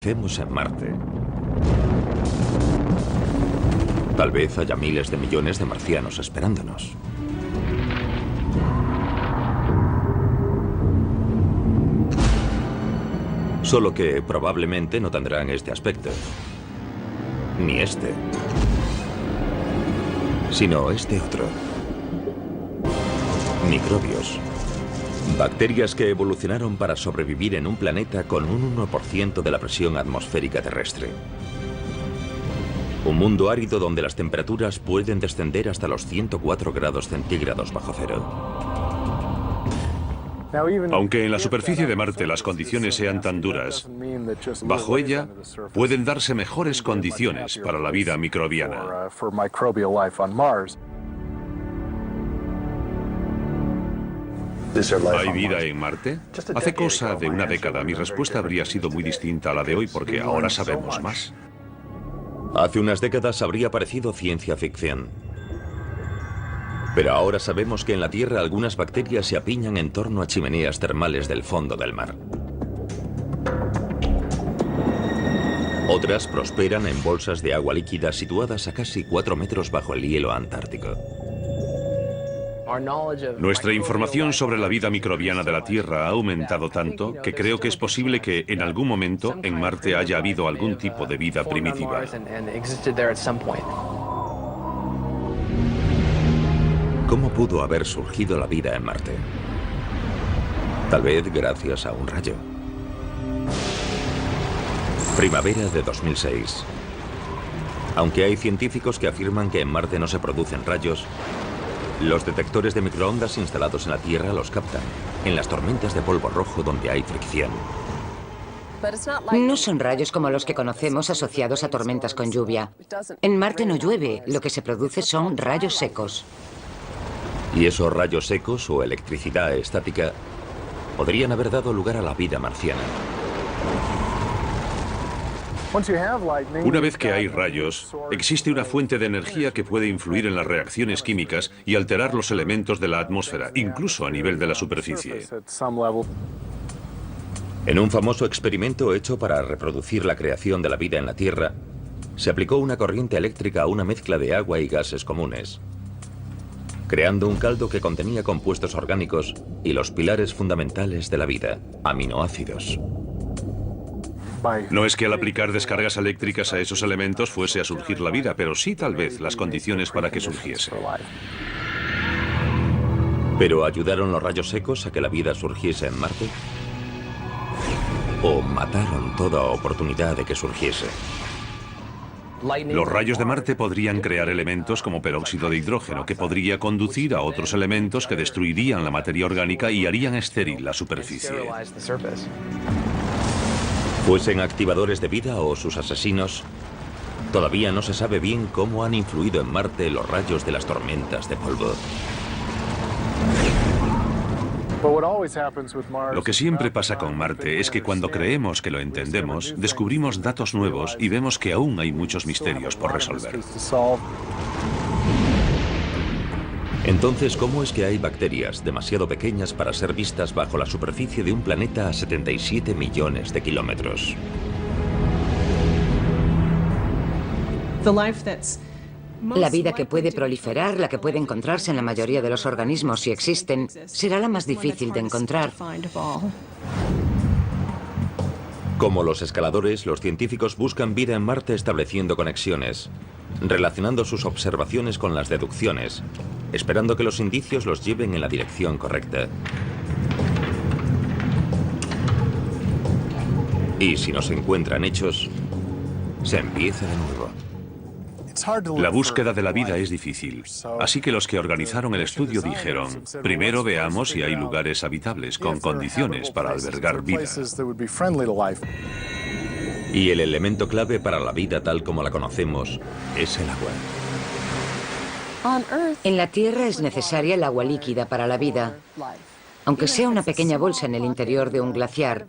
Hacemos en Marte. Tal vez haya miles de millones de marcianos esperándonos. Solo que probablemente no tendrán este aspecto. Ni este. Sino este otro. Microbios. Bacterias que evolucionaron para sobrevivir en un planeta con un 1% de la presión atmosférica terrestre. Un mundo árido donde las temperaturas pueden descender hasta los 104 grados centígrados bajo cero. Aunque en la superficie de Marte las condiciones sean tan duras, bajo ella pueden darse mejores condiciones para la vida microbiana. ¿Hay vida en Marte? Hace cosa de una década mi respuesta habría sido muy distinta a la de hoy porque ahora sabemos más. Hace unas décadas habría parecido ciencia ficción. Pero ahora sabemos que en la Tierra algunas bacterias se apiñan en torno a chimeneas termales del fondo del mar. Otras prosperan en bolsas de agua líquida situadas a casi 4 metros bajo el hielo antártico. Nuestra información sobre la vida microbiana de la Tierra ha aumentado tanto que creo que es posible que en algún momento en Marte haya habido algún tipo de vida primitiva. ¿Cómo pudo haber surgido la vida en Marte? Tal vez gracias a un rayo. Primavera de 2006. Aunque hay científicos que afirman que en Marte no se producen rayos, los detectores de microondas instalados en la Tierra los captan, en las tormentas de polvo rojo donde hay fricción. No son rayos como los que conocemos asociados a tormentas con lluvia. En Marte no llueve, lo que se produce son rayos secos. Y esos rayos secos o electricidad estática podrían haber dado lugar a la vida marciana. Una vez que hay rayos, existe una fuente de energía que puede influir en las reacciones químicas y alterar los elementos de la atmósfera, incluso a nivel de la superficie. En un famoso experimento hecho para reproducir la creación de la vida en la Tierra, se aplicó una corriente eléctrica a una mezcla de agua y gases comunes, creando un caldo que contenía compuestos orgánicos y los pilares fundamentales de la vida, aminoácidos. No es que al aplicar descargas eléctricas a esos elementos fuese a surgir la vida, pero sí tal vez las condiciones para que surgiese. ¿Pero ayudaron los rayos secos a que la vida surgiese en Marte? ¿O mataron toda oportunidad de que surgiese? Los rayos de Marte podrían crear elementos como peróxido de hidrógeno, que podría conducir a otros elementos que destruirían la materia orgánica y harían estéril la superficie. Fuesen activadores de vida o sus asesinos, todavía no se sabe bien cómo han influido en Marte los rayos de las tormentas de polvo. Lo que siempre pasa con Marte es que cuando creemos que lo entendemos, descubrimos datos nuevos y vemos que aún hay muchos misterios por resolver. Entonces, ¿cómo es que hay bacterias demasiado pequeñas para ser vistas bajo la superficie de un planeta a 77 millones de kilómetros? La vida que puede proliferar, la que puede encontrarse en la mayoría de los organismos si existen, será la más difícil de encontrar. Como los escaladores, los científicos buscan vida en Marte estableciendo conexiones, relacionando sus observaciones con las deducciones, esperando que los indicios los lleven en la dirección correcta. Y si no se encuentran hechos, se empieza de nuevo. La búsqueda de la vida es difícil, así que los que organizaron el estudio dijeron, primero veamos si hay lugares habitables con condiciones para albergar vida. Y el elemento clave para la vida tal como la conocemos es el agua. En la Tierra es necesaria el agua líquida para la vida. Aunque sea una pequeña bolsa en el interior de un glaciar,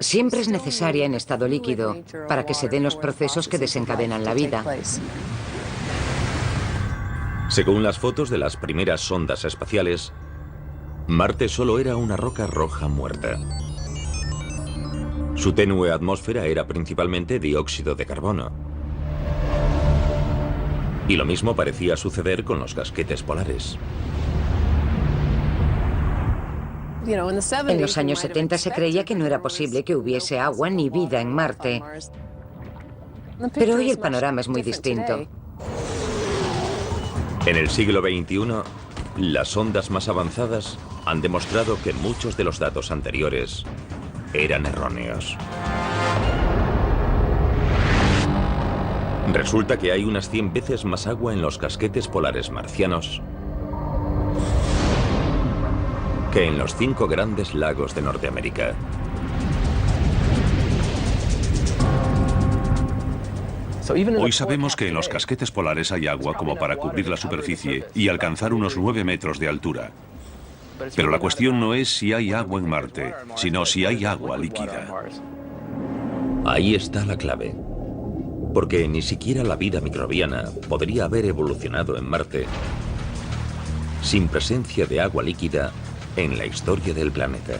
siempre es necesaria en estado líquido para que se den los procesos que desencadenan la vida. Según las fotos de las primeras sondas espaciales, Marte solo era una roca roja muerta. Su tenue atmósfera era principalmente dióxido de carbono. Y lo mismo parecía suceder con los casquetes polares. En los años 70 se creía que no era posible que hubiese agua ni vida en Marte. Pero hoy el panorama es muy distinto. En el siglo XXI, las sondas más avanzadas han demostrado que muchos de los datos anteriores eran erróneos. Resulta que hay unas 100 veces más agua en los casquetes polares marcianos que en los 5 grandes lagos de Norteamérica. Hoy sabemos que en los casquetes polares hay agua como para cubrir la superficie y alcanzar unos 9 metros de altura. Pero la cuestión no es si hay agua en Marte, sino si hay agua líquida. Ahí está la clave. Porque ni siquiera la vida microbiana podría haber evolucionado en Marte sin presencia de agua líquida en la historia del planeta.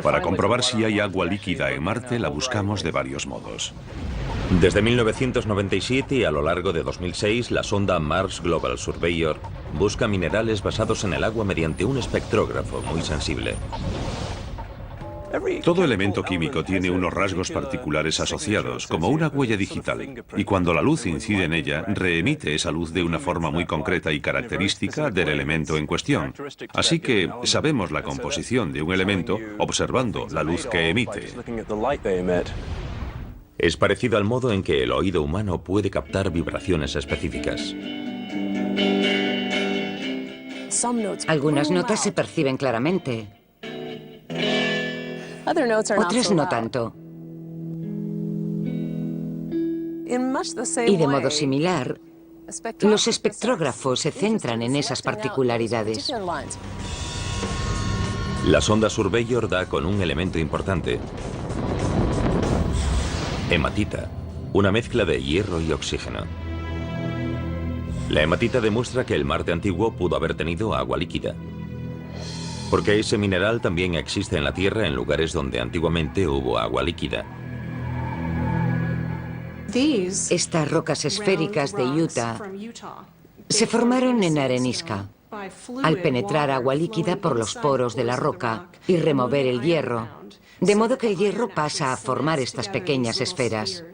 Para comprobar si hay agua líquida en Marte, la buscamos de varios modos. Desde 1997 y a lo largo de 2006, la sonda Mars Global Surveyor busca minerales basados en el agua mediante un espectrógrafo muy sensible. Todo elemento químico tiene unos rasgos particulares asociados, como una huella digital, y cuando la luz incide en ella, reemite esa luz de una forma muy concreta y característica del elemento en cuestión. Así que sabemos la composición de un elemento observando la luz que emite. Es parecido al modo en que el oído humano puede captar vibraciones específicas. Algunas notas se perciben claramente. Otras no tanto. Y de modo similar, los espectrógrafos se centran en esas particularidades. La sonda Surveyor da con un elemento importante: hematita, una mezcla de hierro y oxígeno. La hematita demuestra que el Marte antiguo pudo haber tenido agua líquida, porque ese mineral también existe en la Tierra en lugares donde antiguamente hubo agua líquida. Estas rocas esféricas de Utah se formaron en arenisca. Al penetrar agua líquida por los poros de la roca y remover el hierro, de modo que el hierro pasa a formar estas pequeñas esferas.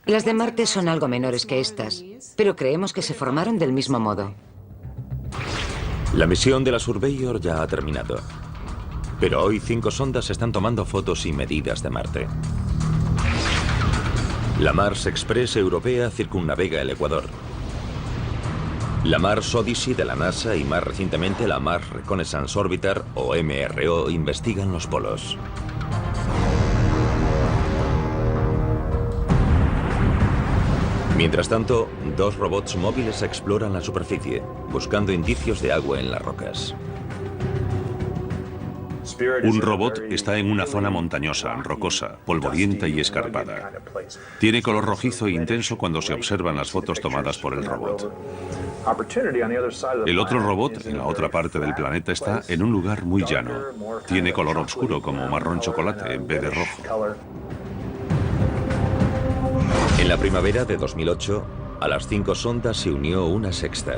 Las de Marte son algo menores que estas, pero creemos que se formaron del mismo modo. La misión de la Surveyor ya ha terminado, pero hoy 5 sondas están tomando fotos y medidas de Marte. La Mars Express europea circunnavega el Ecuador. La Mars Odyssey de la NASA y más recientemente la Mars Reconnaissance Orbiter, o MRO, investigan los polos. Mientras tanto, 2 robots móviles exploran la superficie, buscando indicios de agua en las rocas. Un robot está en una zona montañosa, rocosa, polvorienta y escarpada. Tiene color rojizo e intenso cuando se observan las fotos tomadas por el robot. El otro robot, en la otra parte del planeta, está en un lugar muy llano. Tiene color oscuro, como marrón chocolate, en vez de rojo. En la primavera de 2008, a las 5 sondas se unió una sexta.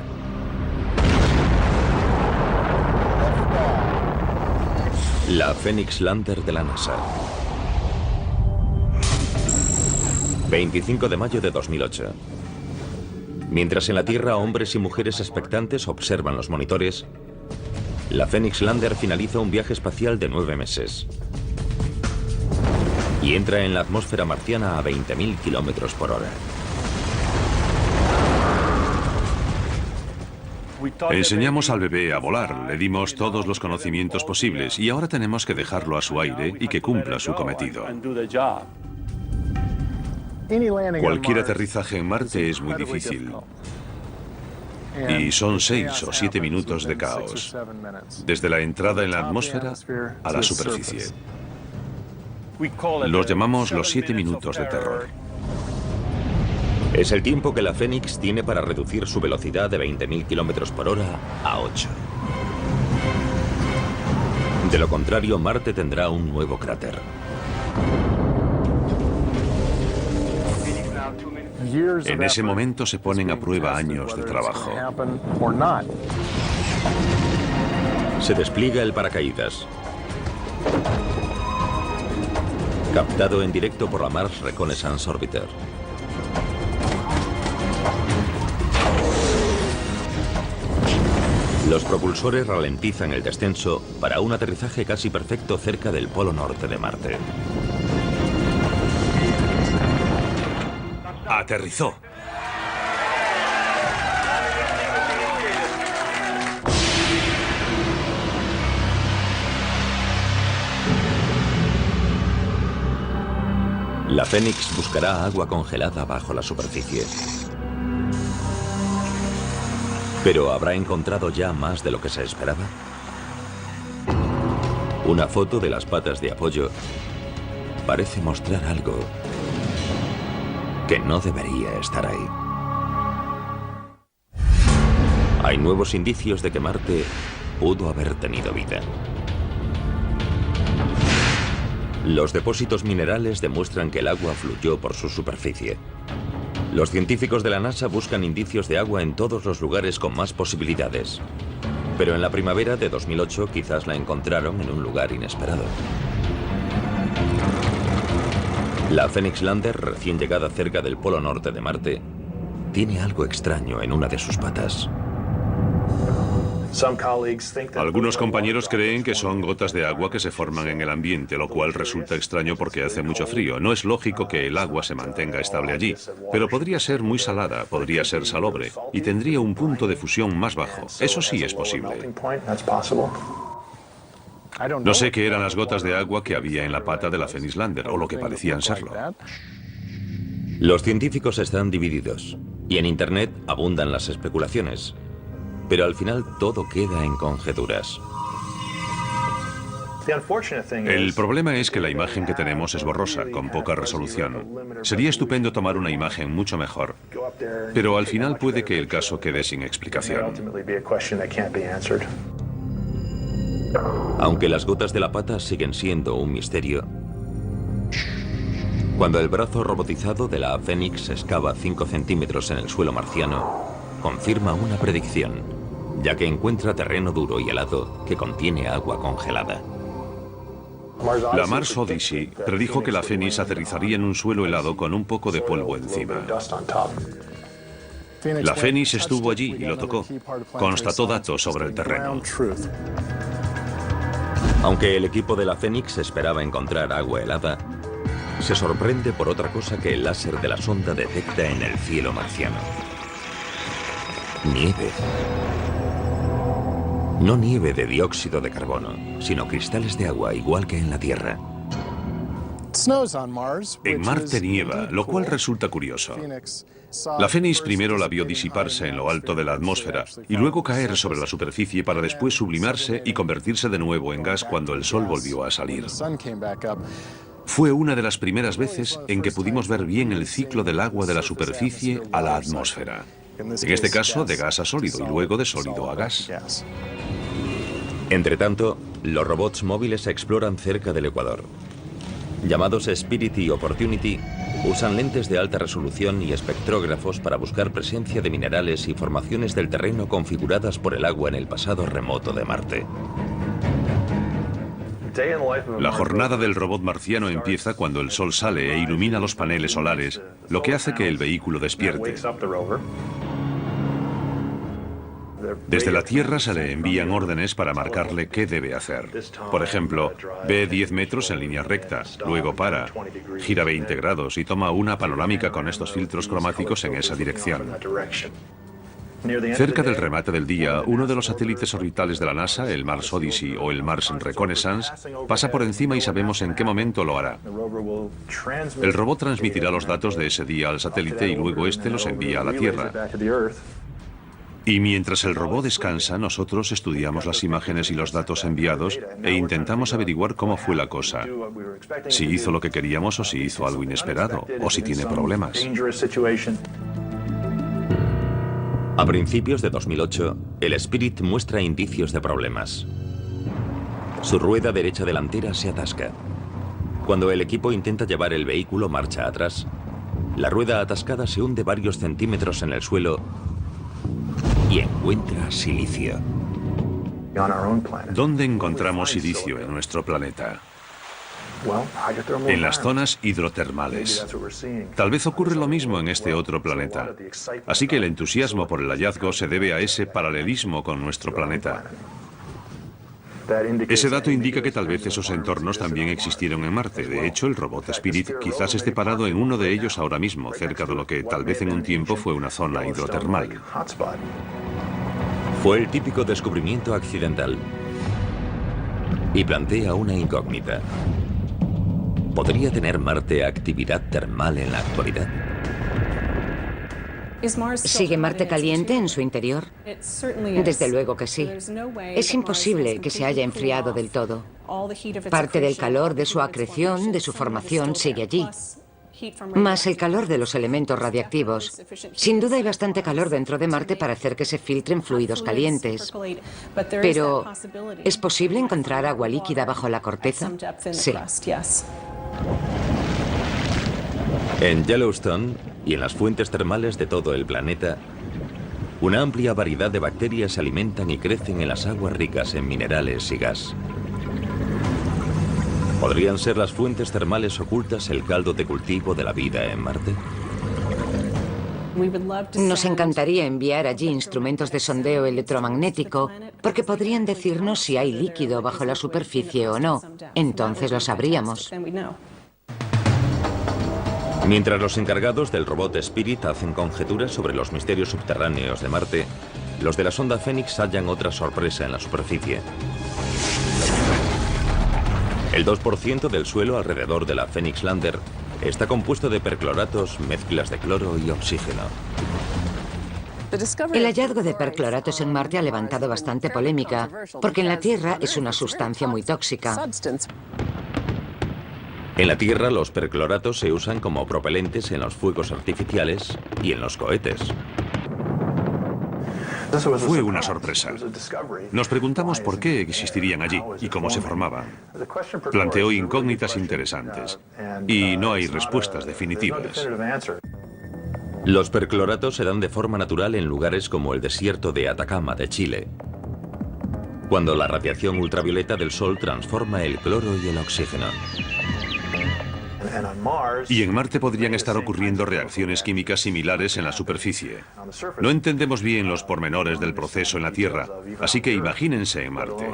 La Phoenix Lander de la NASA. 25 de mayo de 2008. Mientras en la Tierra hombres y mujeres expectantes observan los monitores, la Phoenix Lander finaliza un viaje espacial de 9 meses. Y entra en la atmósfera marciana a 20.000 kilómetros por hora. Enseñamos al bebé a volar, le dimos todos los conocimientos posibles y ahora tenemos que dejarlo a su aire y que cumpla su cometido. Cualquier aterrizaje en Marte es muy difícil. Y son 6 o 7 minutos de caos, desde la entrada en la atmósfera a la superficie. Los llamamos los 7 minutos de terror. Es el tiempo que la Phoenix tiene para reducir su velocidad de 20.000 kilómetros por hora a 8. De lo contrario, Marte tendrá un nuevo cráter. En ese momento se ponen a prueba años de trabajo. Se despliega el paracaídas. Captado en directo por la Mars Reconnaissance Orbiter. Los propulsores ralentizan el descenso para un aterrizaje casi perfecto cerca del polo norte de Marte. Aterrizó. La Fénix buscará agua congelada bajo la superficie. ¿Pero habrá encontrado ya más de lo que se esperaba? Una foto de las patas de apoyo parece mostrar algo que no debería estar ahí. Hay nuevos indicios de que Marte pudo haber tenido vida. Los depósitos minerales demuestran que el agua fluyó por su superficie. Los científicos de la NASA buscan indicios de agua en todos los lugares con más posibilidades. Pero en la primavera de 2008 quizás la encontraron en un lugar inesperado. La Phoenix Lander, recién llegada cerca del polo norte de Marte, tiene algo extraño en una de sus patas. Algunos compañeros creen que son gotas de agua que se forman en el ambiente, lo cual resulta extraño porque hace mucho frío. No es lógico que el agua se mantenga estable allí, pero podría ser muy salada, podría ser salobre y tendría un punto de fusión más bajo. Eso sí es posible. No sé qué eran las gotas de agua que había en la pata de la Phoenix Lander, o lo que parecían serlo. Los científicos están divididos y en Internet abundan las especulaciones. Pero al final todo queda en conjeturas. El problema es que la imagen que tenemos es borrosa, con poca resolución. Sería estupendo tomar una imagen mucho mejor, pero al final puede que el caso quede sin explicación. Aunque las gotas de la pata siguen siendo un misterio, cuando el brazo robotizado de la Phoenix excava 5 centímetros en el suelo marciano, confirma una predicción, ya que encuentra terreno duro y helado que contiene agua congelada. La Mars Odyssey predijo que la Phoenix aterrizaría en un suelo helado con un poco de polvo encima. La Phoenix estuvo allí y lo tocó. Constató datos sobre el terreno. Aunque el equipo de la Phoenix esperaba encontrar agua helada, se sorprende por otra cosa que el láser de la sonda detecta en el cielo marciano. Nieve. No nieve de dióxido de carbono, sino cristales de agua igual que en la Tierra. En Marte nieva, lo cual resulta curioso. La Phoenix primero la vio disiparse en lo alto de la atmósfera y luego caer sobre la superficie para después sublimarse y convertirse de nuevo en gas cuando el sol volvió a salir. Fue una de las primeras veces en que pudimos ver bien el ciclo del agua de la superficie a la atmósfera. En este caso, de gas a sólido y luego de sólido a gas. Entretanto, los robots móviles exploran cerca del Ecuador. Llamados Spirit y Opportunity, usan lentes de alta resolución y espectrógrafos para buscar presencia de minerales y formaciones del terreno configuradas por el agua en el pasado remoto de Marte. La jornada del robot marciano empieza cuando el sol sale e ilumina los paneles solares, lo que hace que el vehículo despierte. Desde la Tierra se le envían órdenes para marcarle qué debe hacer. Por ejemplo, ve 10 metros en línea recta, luego para, gira 20 grados y toma una panorámica con estos filtros cromáticos en esa dirección. Cerca del remate del día, uno de los satélites orbitales de la NASA, el Mars Odyssey o el Mars Reconnaissance, pasa por encima y sabemos en qué momento lo hará. El robot transmitirá los datos de ese día al satélite y luego este los envía a la Tierra. Y mientras el robot descansa, nosotros estudiamos las imágenes y los datos enviados e intentamos averiguar cómo fue la cosa. Si hizo lo que queríamos o si hizo algo inesperado, o si tiene problemas. A principios de 2008, el Spirit muestra indicios de problemas. Su rueda derecha delantera se atasca. Cuando el equipo intenta llevar el vehículo marcha atrás, la rueda atascada se hunde varios centímetros en el suelo y encuentra silicio. ¿Dónde encontramos silicio en nuestro planeta? En las zonas hidrotermales. Tal vez ocurre lo mismo en este otro planeta. Así que el entusiasmo por el hallazgo se debe a ese paralelismo con nuestro planeta. Ese dato indica que tal vez esos entornos también existieron en Marte. De hecho, el robot Spirit quizás esté parado en uno de ellos ahora mismo, cerca de lo que tal vez en un tiempo fue una zona hidrotermal. Fue el típico descubrimiento accidental y plantea una incógnita. ¿Podría tener Marte actividad termal en la actualidad? ¿Sigue Marte caliente en su interior? Desde luego que sí. Es imposible que se haya enfriado del todo. Parte del calor de su acreción, de su formación, sigue allí. Más el calor de los elementos radiactivos. Sin duda hay bastante calor dentro de Marte para hacer que se filtren fluidos calientes. Pero, ¿es posible encontrar agua líquida bajo la corteza? Sí. En Yellowstone y en las fuentes termales de todo el planeta, una amplia variedad de bacterias se alimentan y crecen en las aguas ricas en minerales y gas. ¿Podrían ser las fuentes termales ocultas el caldo de cultivo de la vida en Marte? Nos encantaría enviar allí instrumentos de sondeo electromagnético, porque podrían decirnos si hay líquido bajo la superficie o no. Entonces lo sabríamos. Mientras los encargados del robot Spirit hacen conjeturas sobre los misterios subterráneos de Marte, los de la sonda Phoenix hallan otra sorpresa en la superficie. El 2% del suelo alrededor de la Phoenix Lander está compuesto de percloratos, mezclas de cloro y oxígeno. El hallazgo de percloratos en Marte ha levantado bastante polémica, porque en la Tierra es una sustancia muy tóxica. En la Tierra, los percloratos se usan como propelentes en los fuegos artificiales y en los cohetes. Fue una sorpresa. Nos preguntamos por qué existirían allí y cómo se formaban. Planteó incógnitas interesantes y no hay respuestas definitivas. Los percloratos se dan de forma natural en lugares como el desierto de Atacama de Chile, cuando la radiación ultravioleta del Sol transforma el cloro y el oxígeno. Y en Marte podrían estar ocurriendo reacciones químicas similares en la superficie. No entendemos bien los pormenores del proceso en la Tierra, así que imagínense en Marte.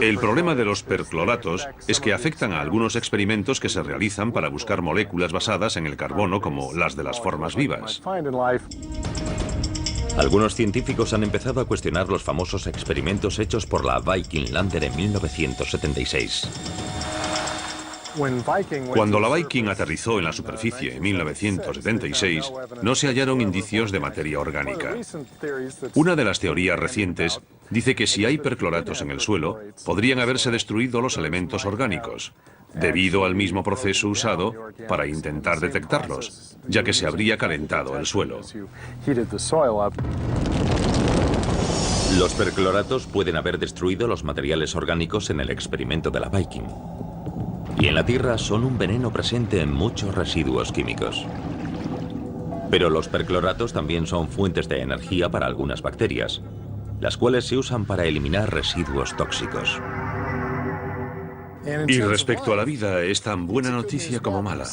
El problema de los percloratos es que afectan a algunos experimentos que se realizan para buscar moléculas basadas en el carbono como las de las formas vivas. Algunos científicos han empezado a cuestionar los famosos experimentos hechos por la Viking Lander en 1976. Cuando la Viking aterrizó en la superficie en 1976, no se hallaron indicios de materia orgánica. Una de las teorías recientes dice que si hay percloratos en el suelo, podrían haberse destruido los elementos orgánicos, debido al mismo proceso usado para intentar detectarlos, ya que se habría calentado el suelo. Los percloratos pueden haber destruido los materiales orgánicos en el experimento de la Viking. Y en la Tierra son un veneno presente en muchos residuos químicos. Pero los percloratos también son fuentes de energía para algunas bacterias, las cuales se usan para eliminar residuos tóxicos. Y respecto a la vida, es tan buena noticia como mala.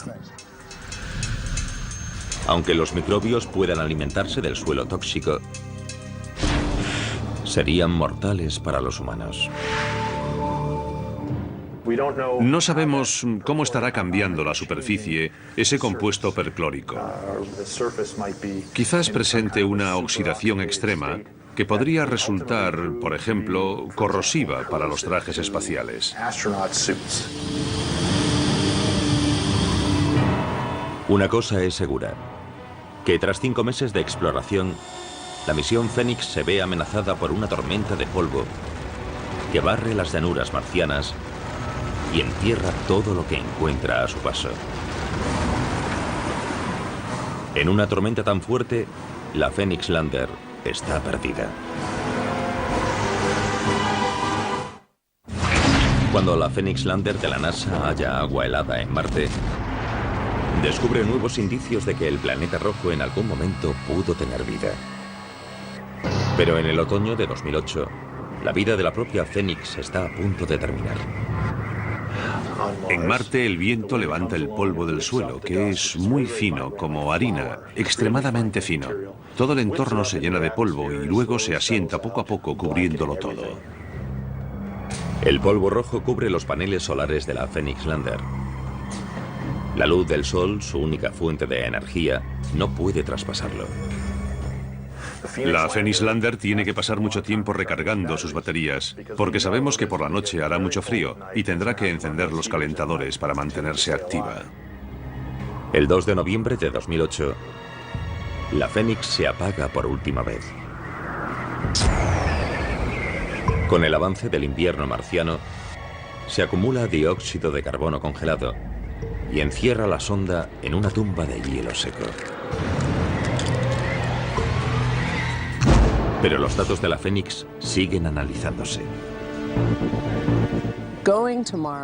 Aunque los microbios puedan alimentarse del suelo tóxico, serían mortales para los humanos. No sabemos cómo estará cambiando la superficie ese compuesto perclórico. Quizás presente una oxidación extrema que podría resultar, por ejemplo, corrosiva para los trajes espaciales. Una cosa es segura, que tras 5 meses de exploración, la misión Phoenix se ve amenazada por una tormenta de polvo que barre las llanuras marcianas y entierra todo lo que encuentra a su paso. En una tormenta tan fuerte, la Phoenix Lander está perdida. Cuando la Phoenix Lander de la NASA halla agua helada en Marte, descubre nuevos indicios de que el planeta rojo en algún momento pudo tener vida. Pero en el otoño de 2008, la vida de la propia Phoenix está a punto de terminar. En Marte el viento levanta el polvo del suelo, que es muy fino, como harina, extremadamente fino. Todo el entorno se llena de polvo y luego se asienta poco a poco cubriéndolo todo. El polvo rojo cubre los paneles solares de la Phoenix Lander. La luz del sol, su única fuente de energía, no puede traspasarlo. La Phoenix Lander tiene que pasar mucho tiempo recargando sus baterías, porque sabemos que por la noche hará mucho frío y tendrá que encender los calentadores para mantenerse activa. El 2 de noviembre de 2008, la Phoenix se apaga por última vez. Con el avance del invierno marciano, se acumula dióxido de carbono congelado y encierra la sonda en una tumba de hielo seco. Pero los datos de la Phoenix siguen analizándose.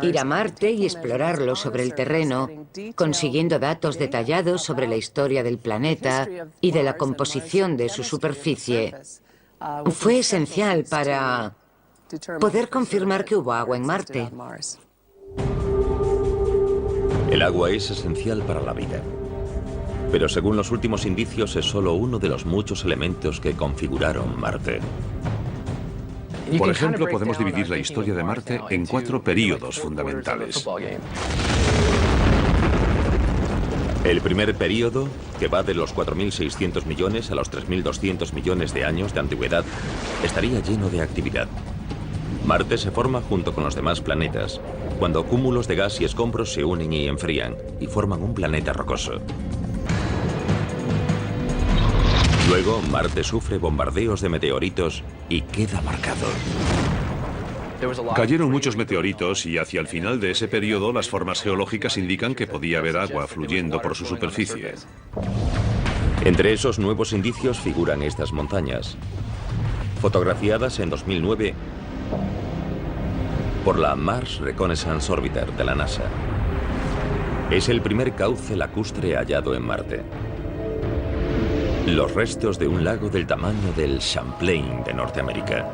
Ir a Marte y explorarlo sobre el terreno, consiguiendo datos detallados sobre la historia del planeta y de la composición de su superficie, fue esencial para poder confirmar que hubo agua en Marte. El agua es esencial para la vida, pero según los últimos indicios es solo uno de los muchos elementos que configuraron Marte. Por ejemplo, podemos dividir la historia de Marte en 4 períodos fundamentales. El primer período, que va de los 4.600 millones a los 3.200 millones de años de antigüedad, estaría lleno de actividad. Marte se forma junto con los demás planetas, cuando cúmulos de gas y escombros se unen y enfrían, y forman un planeta rocoso. Luego, Marte sufre bombardeos de meteoritos y queda marcado. Cayeron muchos meteoritos y hacia el final de ese periodo las formas geológicas indican que podía haber agua fluyendo por su superficie. Entre esos nuevos indicios figuran estas montañas, fotografiadas en 2009 por la Mars Reconnaissance Orbiter de la NASA. Es el primer cauce lacustre hallado en Marte. Los restos de un lago del tamaño del Champlain de Norteamérica.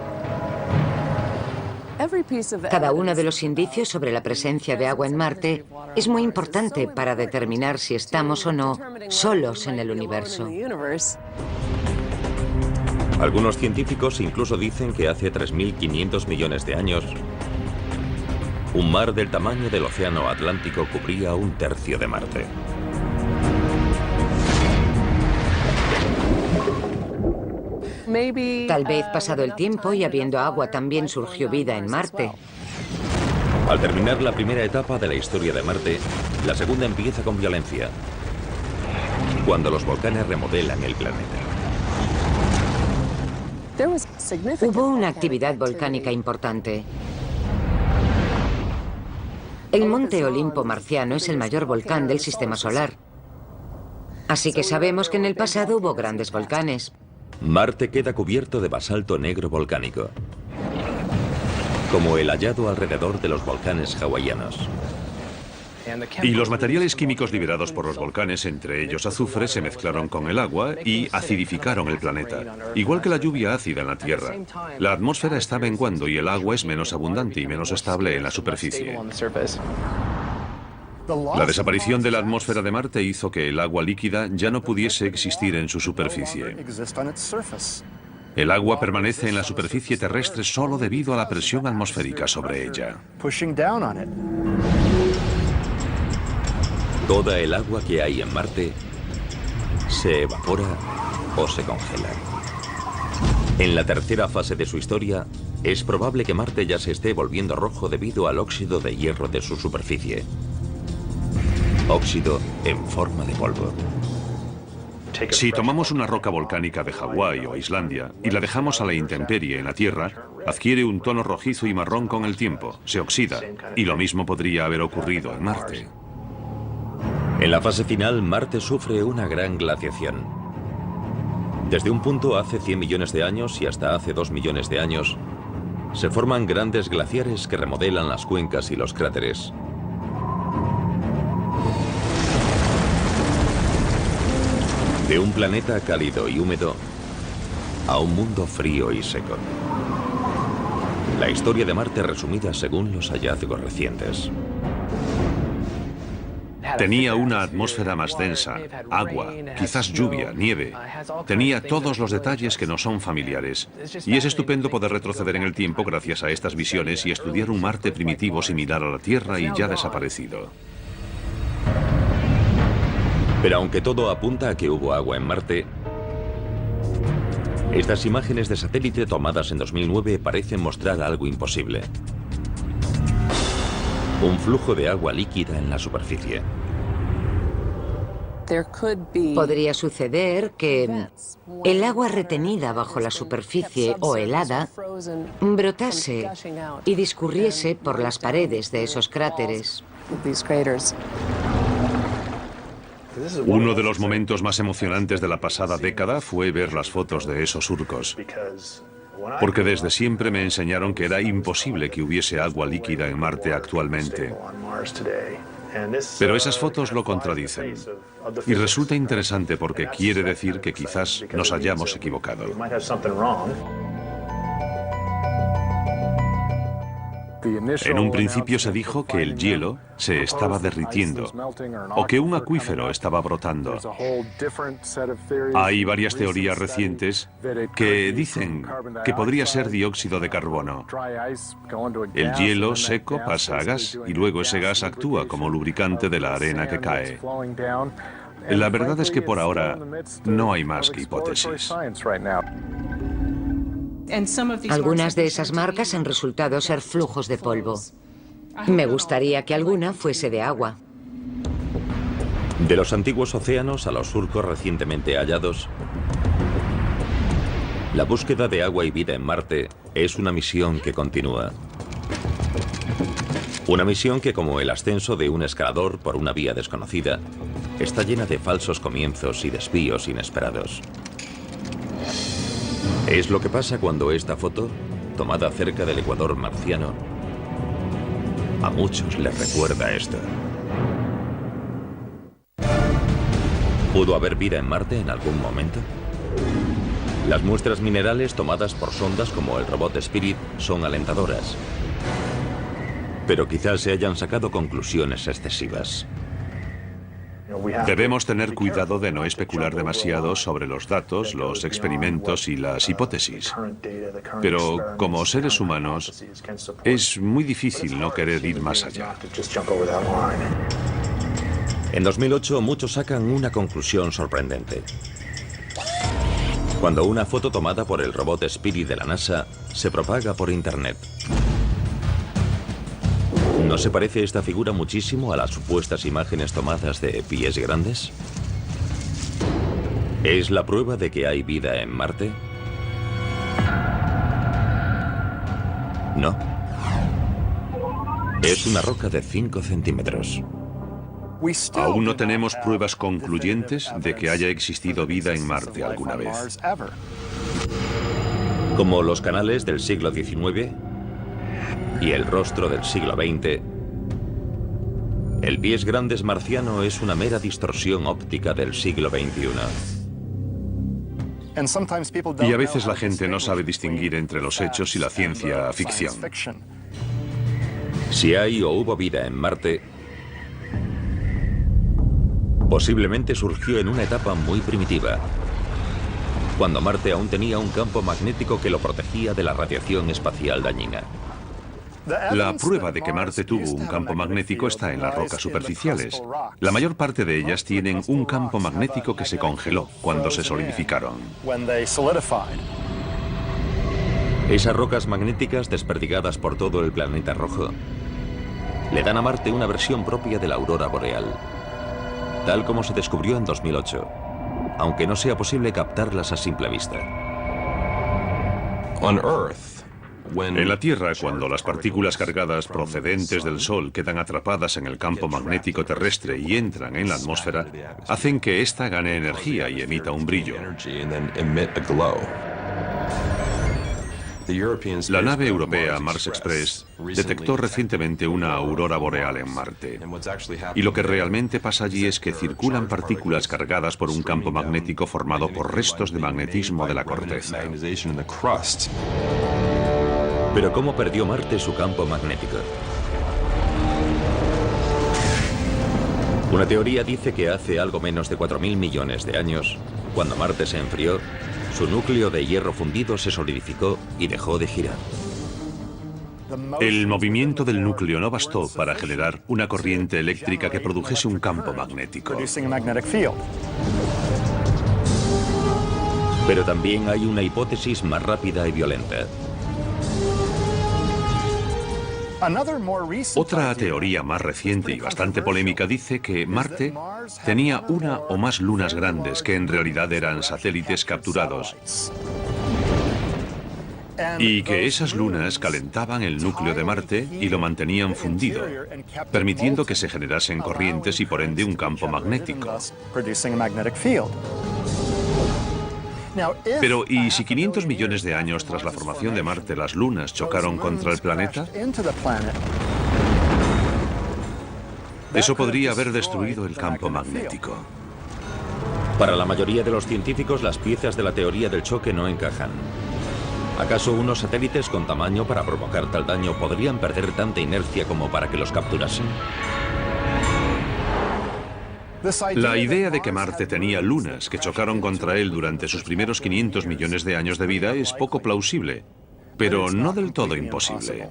Cada uno de los indicios sobre la presencia de agua en Marte es muy importante para determinar si estamos o no solos en el universo. Algunos científicos incluso dicen que hace 3.500 millones de años, un mar del tamaño del océano Atlántico cubría 1/3 de Marte. Tal vez pasado el tiempo y habiendo agua también surgió vida en Marte. Al terminar la primera etapa de la historia de Marte, la segunda empieza con violencia, cuando los volcanes remodelan el planeta. Hubo una actividad volcánica importante. El Monte Olimpo marciano es el mayor volcán del sistema solar. Así que sabemos que en el pasado hubo grandes volcanes. Marte queda cubierto de basalto negro volcánico, como el hallado alrededor de los volcanes hawaianos. Y los materiales químicos liberados por los volcanes, entre ellos azufre, se mezclaron con el agua y acidificaron el planeta, igual que la lluvia ácida en la Tierra. La atmósfera está menguando y el agua es menos abundante y menos estable en la superficie. La desaparición de la atmósfera de Marte hizo que el agua líquida ya no pudiese existir en su superficie. El agua permanece en la superficie terrestre solo debido a la presión atmosférica sobre ella. Toda el agua que hay en Marte se evapora o se congela. En la tercera fase de su historia, es probable que Marte ya se esté volviendo rojo debido al óxido de hierro de su superficie. Óxido en forma de polvo. Si tomamos una roca volcánica de Hawái o Islandia y la dejamos a la intemperie en la Tierra, adquiere un tono rojizo y marrón con el tiempo, se oxida, y lo mismo podría haber ocurrido en Marte. En la fase final, Marte sufre una gran glaciación. Desde un punto hace 100 millones de años y hasta hace 2 millones de años, se forman grandes glaciares que remodelan las cuencas y los cráteres. De un planeta cálido y húmedo a un mundo frío y seco. La historia de Marte resumida según los hallazgos recientes. Tenía una atmósfera más densa, agua, quizás lluvia, nieve. Tenía todos los detalles que nos son familiares. Y es estupendo poder retroceder en el tiempo gracias a estas visiones y estudiar un Marte primitivo similar a la Tierra y ya desaparecido. Pero aunque todo apunta a que hubo agua en Marte, estas imágenes de satélite tomadas en 2009 parecen mostrar algo imposible. Un flujo de agua líquida en la superficie. Podría suceder que el agua retenida bajo la superficie o helada brotase y discurriese por las paredes de esos cráteres. Uno de los momentos más emocionantes de la pasada década fue ver las fotos de esos surcos. Porque desde siempre me enseñaron que era imposible que hubiese agua líquida en Marte actualmente. Pero esas fotos lo contradicen. Y resulta interesante porque quiere decir que quizás nos hayamos equivocado. En un principio se dijo que el hielo se estaba derritiendo o que un acuífero estaba brotando. Hay varias teorías recientes que dicen que podría ser dióxido de carbono. El hielo seco pasa a gas y luego ese gas actúa como lubricante de la arena que cae. La verdad es que por ahora no hay más que hipótesis. Algunas de esas marcas han resultado ser flujos de polvo. Me gustaría que alguna fuese de agua. De los antiguos océanos a los surcos recientemente hallados, la búsqueda de agua y vida en Marte es una misión que continúa. Una misión que, como el ascenso de un escalador por una vía desconocida, está llena de falsos comienzos y desvíos inesperados. Es lo que pasa cuando esta foto, tomada cerca del ecuador marciano, a muchos les recuerda esto. ¿Pudo haber vida en Marte en algún momento? Las muestras minerales tomadas por sondas como el robot Spirit son alentadoras. Pero quizás se hayan sacado conclusiones excesivas. Debemos tener cuidado de no especular demasiado sobre los datos, los experimentos y las hipótesis. Pero como seres humanos, es muy difícil no querer ir más allá. En 2008 muchos sacan una conclusión sorprendente. Cuando una foto tomada por el robot Spirit de la NASA se propaga por Internet. ¿No se parece esta figura muchísimo a las supuestas imágenes tomadas de pies grandes? ¿Es la prueba de que hay vida en Marte? No. Es una roca de 5 centímetros. Aún no tenemos pruebas concluyentes de que haya existido vida en Marte alguna vez. Como los canales del siglo XIX y el rostro del siglo XX, el pies grandes marciano es una mera distorsión óptica del siglo XXI. Y a veces la gente no sabe distinguir entre los hechos y la ciencia ficción. Si hay o hubo vida en Marte, posiblemente surgió en una etapa muy primitiva, cuando Marte aún tenía un campo magnético que lo protegía de la radiación espacial dañina. La prueba de que Marte tuvo un campo magnético está en las rocas superficiales. La mayor parte de ellas tienen un campo magnético que se congeló cuando se solidificaron. Esas rocas magnéticas desperdigadas por todo el planeta rojo le dan a Marte una versión propia de la aurora boreal, tal como se descubrió en 2008, aunque no sea posible captarlas a simple vista. En la Tierra, cuando las partículas cargadas procedentes del Sol quedan atrapadas en el campo magnético terrestre y entran en la atmósfera, hacen que ésta gane energía y emita un brillo. La nave europea Mars Express detectó recientemente una aurora boreal en Marte. Y lo que realmente pasa allí es que circulan partículas cargadas por un campo magnético formado por restos de magnetismo de la corteza. Pero ¿cómo perdió Marte su campo magnético? Una teoría dice que hace algo menos de 4.000 millones de años, cuando Marte se enfrió, su núcleo de hierro fundido se solidificó y dejó de girar. El movimiento del núcleo no bastó para generar una corriente eléctrica que produjese un campo magnético. Pero también hay una hipótesis más rápida y violenta. Otra teoría más reciente y bastante polémica dice que Marte tenía una o más lunas grandes que en realidad eran satélites capturados y que esas lunas calentaban el núcleo de Marte y lo mantenían fundido, permitiendo que se generasen corrientes y por ende un campo magnético. Pero, ¿y si 500 millones de años tras la formación de Marte las lunas chocaron contra el planeta? Eso podría haber destruido el campo magnético. Para la mayoría de los científicos, las piezas de la teoría del choque no encajan. ¿Acaso unos satélites con tamaño para provocar tal daño podrían perder tanta inercia como para que los capturasen? La idea de que Marte tenía lunas que chocaron contra él durante sus primeros 500 millones de años de vida es poco plausible, pero no del todo imposible.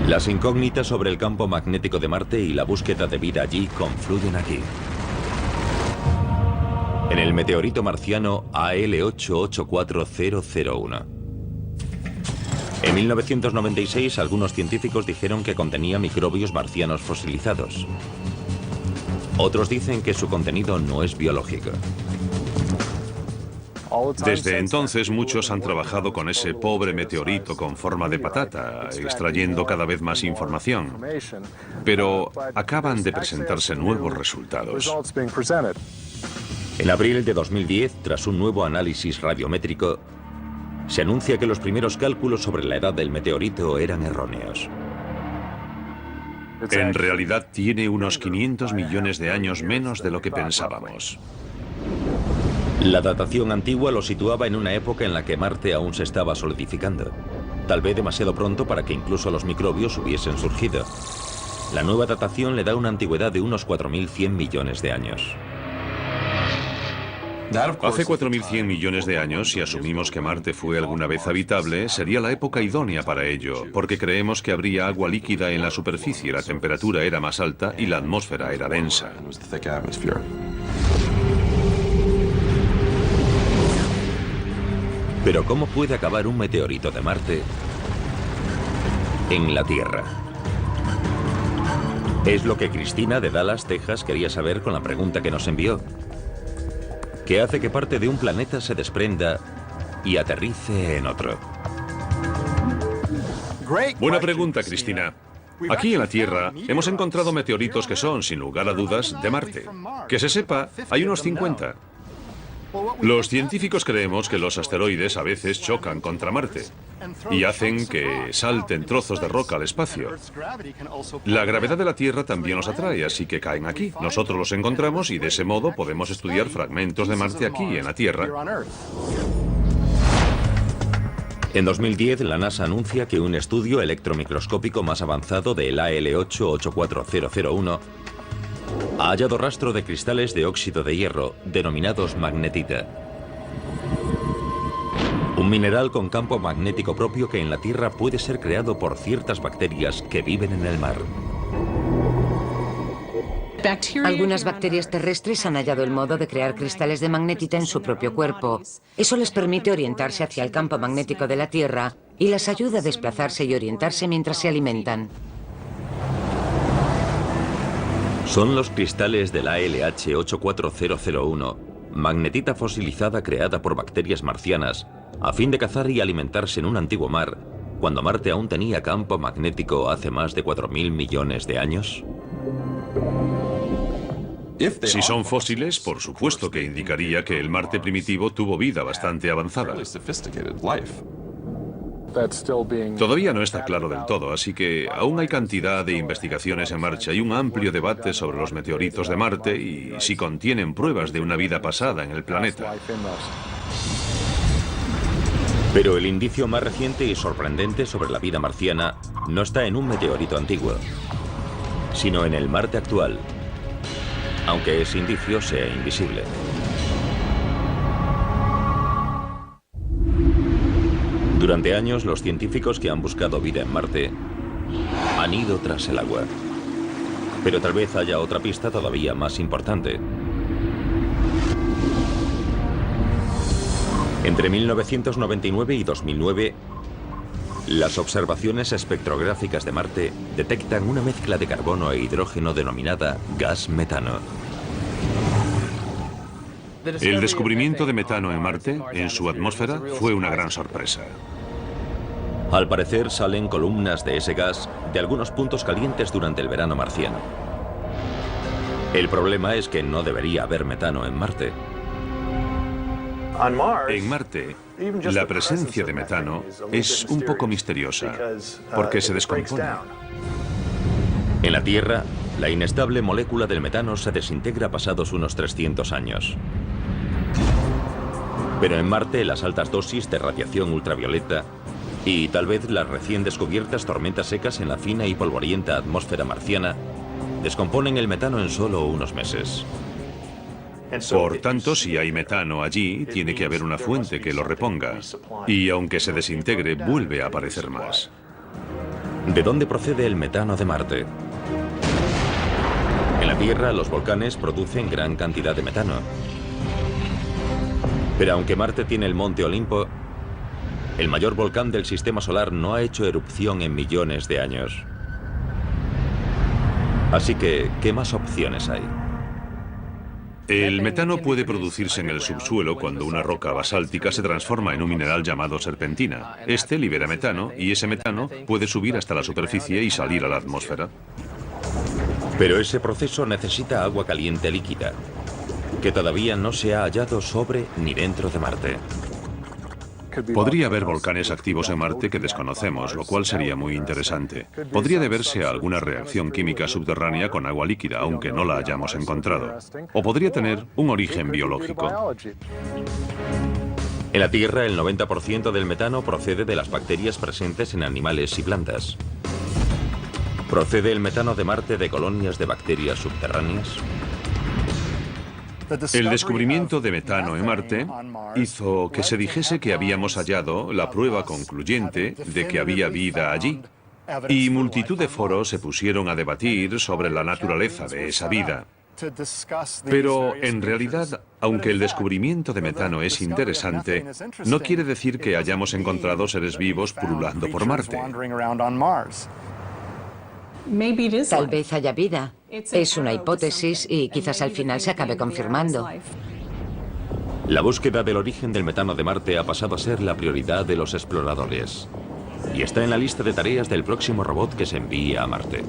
Las incógnitas sobre el campo magnético de Marte y la búsqueda de vida allí confluyen aquí. En el meteorito marciano AL884001. En 1996, algunos científicos dijeron que contenía microbios marcianos fosilizados. Otros dicen que su contenido no es biológico. Desde entonces, muchos han trabajado con ese pobre meteorito con forma de patata, extrayendo cada vez más información. Pero acaban de presentarse nuevos resultados. En abril de 2010, tras un nuevo análisis radiométrico, se anuncia que los primeros cálculos sobre la edad del meteorito eran erróneos. En realidad tiene unos 500 millones de años menos de lo que pensábamos. La datación antigua lo situaba en una época en la que Marte aún se estaba solidificando. Tal vez demasiado pronto para que incluso los microbios hubiesen surgido. La nueva datación le da una antigüedad de unos 4.100 millones de años. Hace 4.100 millones de años, si asumimos que Marte fue alguna vez habitable, sería la época idónea para ello, porque creemos que habría agua líquida en la superficie, la temperatura era más alta y la atmósfera era densa. Pero ¿cómo puede acabar un meteorito de Marte en la Tierra? Es lo que Cristina de Dallas, Texas, quería saber con la pregunta que nos envió. ¿Qué hace que parte de un planeta se desprenda y aterrice en otro? Buena pregunta, Cristina. Aquí en la Tierra hemos encontrado meteoritos que son, sin lugar a dudas, de Marte. Que se sepa, hay unos 50. Los científicos creemos que los asteroides a veces chocan contra Marte y hacen que salten trozos de roca al espacio. La gravedad de la Tierra también los atrae, así que caen aquí. Nosotros los encontramos y de ese modo podemos estudiar fragmentos de Marte aquí en la Tierra. En 2010, la NASA anuncia que un estudio electromicroscópico más avanzado del AL884001 ha hallado rastro de cristales de óxido de hierro, denominados magnetita. Un mineral con campo magnético propio que en la Tierra puede ser creado por ciertas bacterias que viven en el mar. Algunas bacterias terrestres han hallado el modo de crear cristales de magnetita en su propio cuerpo. Eso les permite orientarse hacia el campo magnético de la Tierra y las ayuda a desplazarse y orientarse mientras se alimentan. Son los cristales del ALH84001, magnetita fosilizada creada por bacterias marcianas, a fin de cazar y alimentarse en un antiguo mar, cuando Marte aún tenía campo magnético hace más de 4.000 millones de años. Si son fósiles, por supuesto que indicaría que el Marte primitivo tuvo vida bastante avanzada. Todavía no está claro del todo, así que aún hay cantidad de investigaciones en marcha y un amplio debate sobre los meteoritos de Marte y si contienen pruebas de una vida pasada en el planeta. Pero el indicio más reciente y sorprendente sobre la vida marciana no está en un meteorito antiguo, sino en el Marte actual, aunque ese indicio sea invisible. Durante años, los científicos que han buscado vida en Marte han ido tras el agua. Pero tal vez haya otra pista todavía más importante. Entre 1999 y 2009, las observaciones espectrográficas de Marte detectan una mezcla de carbono e hidrógeno denominada gas metano. El descubrimiento de metano en Marte, en su atmósfera, fue una gran sorpresa. Al parecer salen columnas de ese gas de algunos puntos calientes durante el verano marciano. El problema es que no debería haber metano en Marte. En Marte, la presencia de metano es un poco misteriosa, porque se descompone. En la Tierra, la inestable molécula del metano se desintegra pasados unos 300 años. Pero en Marte, las altas dosis de radiación ultravioleta y tal vez las recién descubiertas tormentas secas en la fina y polvorienta atmósfera marciana descomponen el metano en solo unos meses. Por tanto, si hay metano allí, tiene que haber una fuente que lo reponga. Y aunque se desintegre, vuelve a aparecer más. ¿De dónde procede el metano de Marte? En la Tierra, los volcanes producen gran cantidad de metano. Pero aunque Marte tiene el Monte Olimpo, el mayor volcán del sistema solar no ha hecho erupción en millones de años. Así que, ¿qué más opciones hay? El metano puede producirse en el subsuelo cuando una roca basáltica se transforma en un mineral llamado serpentina. Este libera metano y ese metano puede subir hasta la superficie y salir a la atmósfera. Pero ese proceso necesita agua caliente líquida, que todavía no se ha hallado sobre ni dentro de Marte. Podría haber volcanes activos en Marte que desconocemos, lo cual sería muy interesante. Podría deberse a alguna reacción química subterránea con agua líquida, aunque no la hayamos encontrado. O podría tener un origen biológico. En la Tierra, el 90% del metano procede de las bacterias presentes en animales y plantas. ¿Procede el metano de Marte de colonias de bacterias subterráneas? El descubrimiento de metano en Marte hizo que se dijese que habíamos hallado la prueba concluyente de que había vida allí. Y multitud de foros se pusieron a debatir sobre la naturaleza de esa vida. Pero en realidad, aunque el descubrimiento de metano es interesante, no quiere decir que hayamos encontrado seres vivos pululando por Marte. Tal vez haya vida. Es una hipótesis y quizás al final se acabe confirmando. La búsqueda del origen del metano de Marte ha pasado a ser la prioridad de los exploradores. Y está en la lista de tareas del próximo robot que se envía a Marte.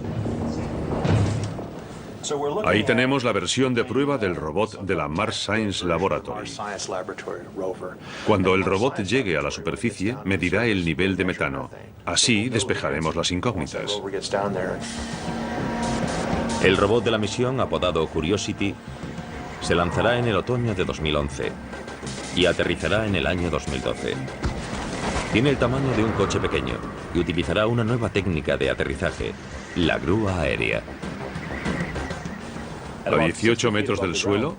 Ahí tenemos la versión de prueba del robot de la Mars Science Laboratory. Cuando el robot llegue a la superficie, medirá el nivel de metano. Así despejaremos las incógnitas. El robot de la misión, apodado Curiosity, se lanzará en el otoño de 2011 y aterrizará en el año 2012. Tiene el tamaño de un coche pequeño y utilizará una nueva técnica de aterrizaje, la grúa aérea. A 18 metros del suelo,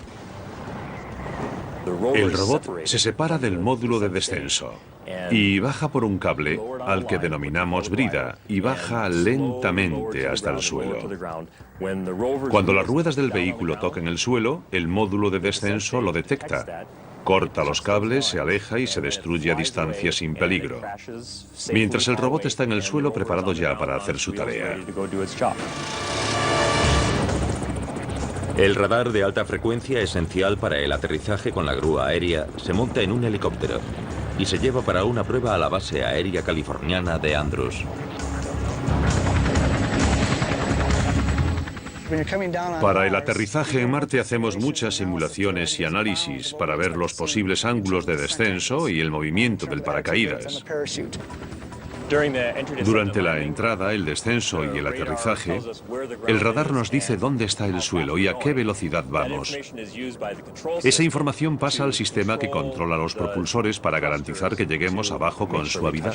el robot se separa del módulo de descenso y baja por un cable al que denominamos brida y baja lentamente hasta el suelo. Cuando las ruedas del vehículo toquen el suelo, el módulo de descenso lo detecta. Corta los cables, se aleja y se destruye a distancia sin peligro. Mientras el robot está en el suelo preparado ya para hacer su tarea. El radar de alta frecuencia, esencial para el aterrizaje con la grúa aérea, se monta en un helicóptero y se lleva para una prueba a la base aérea californiana de Andrews. Para el aterrizaje en Marte hacemos muchas simulaciones y análisis para ver los posibles ángulos de descenso y el movimiento del paracaídas. Durante la entrada, el descenso y el aterrizaje, el radar nos dice dónde está el suelo y a qué velocidad vamos. Esa información pasa al sistema que controla los propulsores para garantizar que lleguemos abajo con suavidad.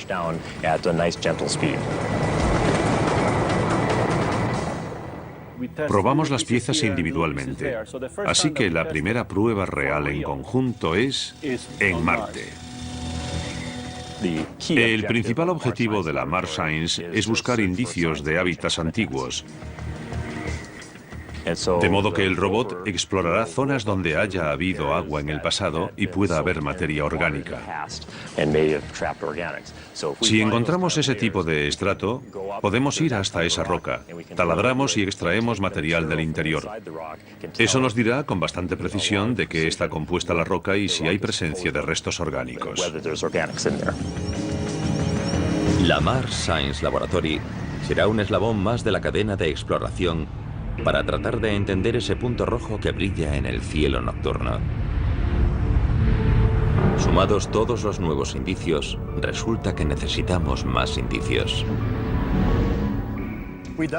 Probamos las piezas individualmente, así que la primera prueba real en conjunto es en Marte. El principal objetivo de la Mars Science es buscar indicios de hábitats antiguos, de modo que el robot explorará zonas donde haya habido agua en el pasado y pueda haber materia orgánica. Si encontramos ese tipo de estrato, podemos ir hasta esa roca, taladramos y extraemos material del interior. Eso nos dirá con bastante precisión de qué está compuesta la roca y si hay presencia de restos orgánicos. La Mars Science Laboratory será un eslabón más de la cadena de exploración para tratar de entender ese punto rojo que brilla en el cielo nocturno. Sumados todos los nuevos indicios, resulta que necesitamos más indicios.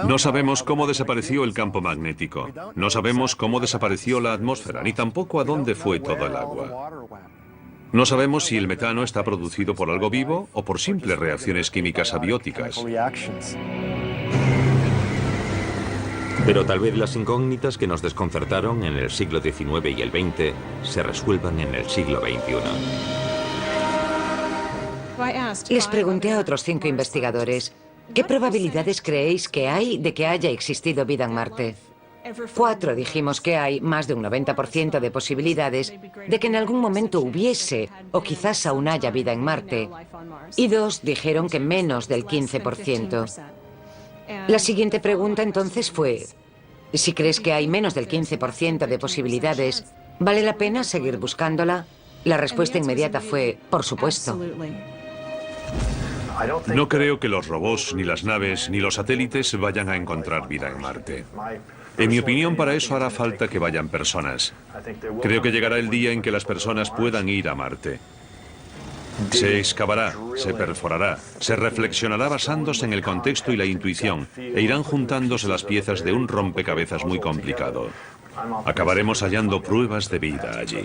No sabemos cómo desapareció el campo magnético, no sabemos cómo desapareció la atmósfera, ni tampoco a dónde fue todo el agua. No sabemos si el metano está producido por algo vivo o por simples reacciones químicas abióticas. Pero tal vez las incógnitas que nos desconcertaron en el siglo XIX y el XX se resuelvan en el siglo XXI. Les pregunté a otros 5 investigadores, ¿qué probabilidades creéis que hay de que haya existido vida en Marte? 4 dijimos que hay más de un 90% de posibilidades de que en algún momento hubiese o quizás aún haya vida en Marte. Y 2 dijeron que menos del 15%. La siguiente pregunta entonces fue, si crees que hay menos del 15% de posibilidades, ¿vale la pena seguir buscándola? La respuesta inmediata fue, por supuesto. No creo que los robots, ni las naves, ni los satélites vayan a encontrar vida en Marte. En mi opinión, para eso hará falta que vayan personas. Creo que llegará el día en que las personas puedan ir a Marte. Se excavará, se perforará, se reflexionará basándose en el contexto y la intuición, e irán juntándose las piezas de un rompecabezas muy complicado. Acabaremos hallando pruebas de vida allí.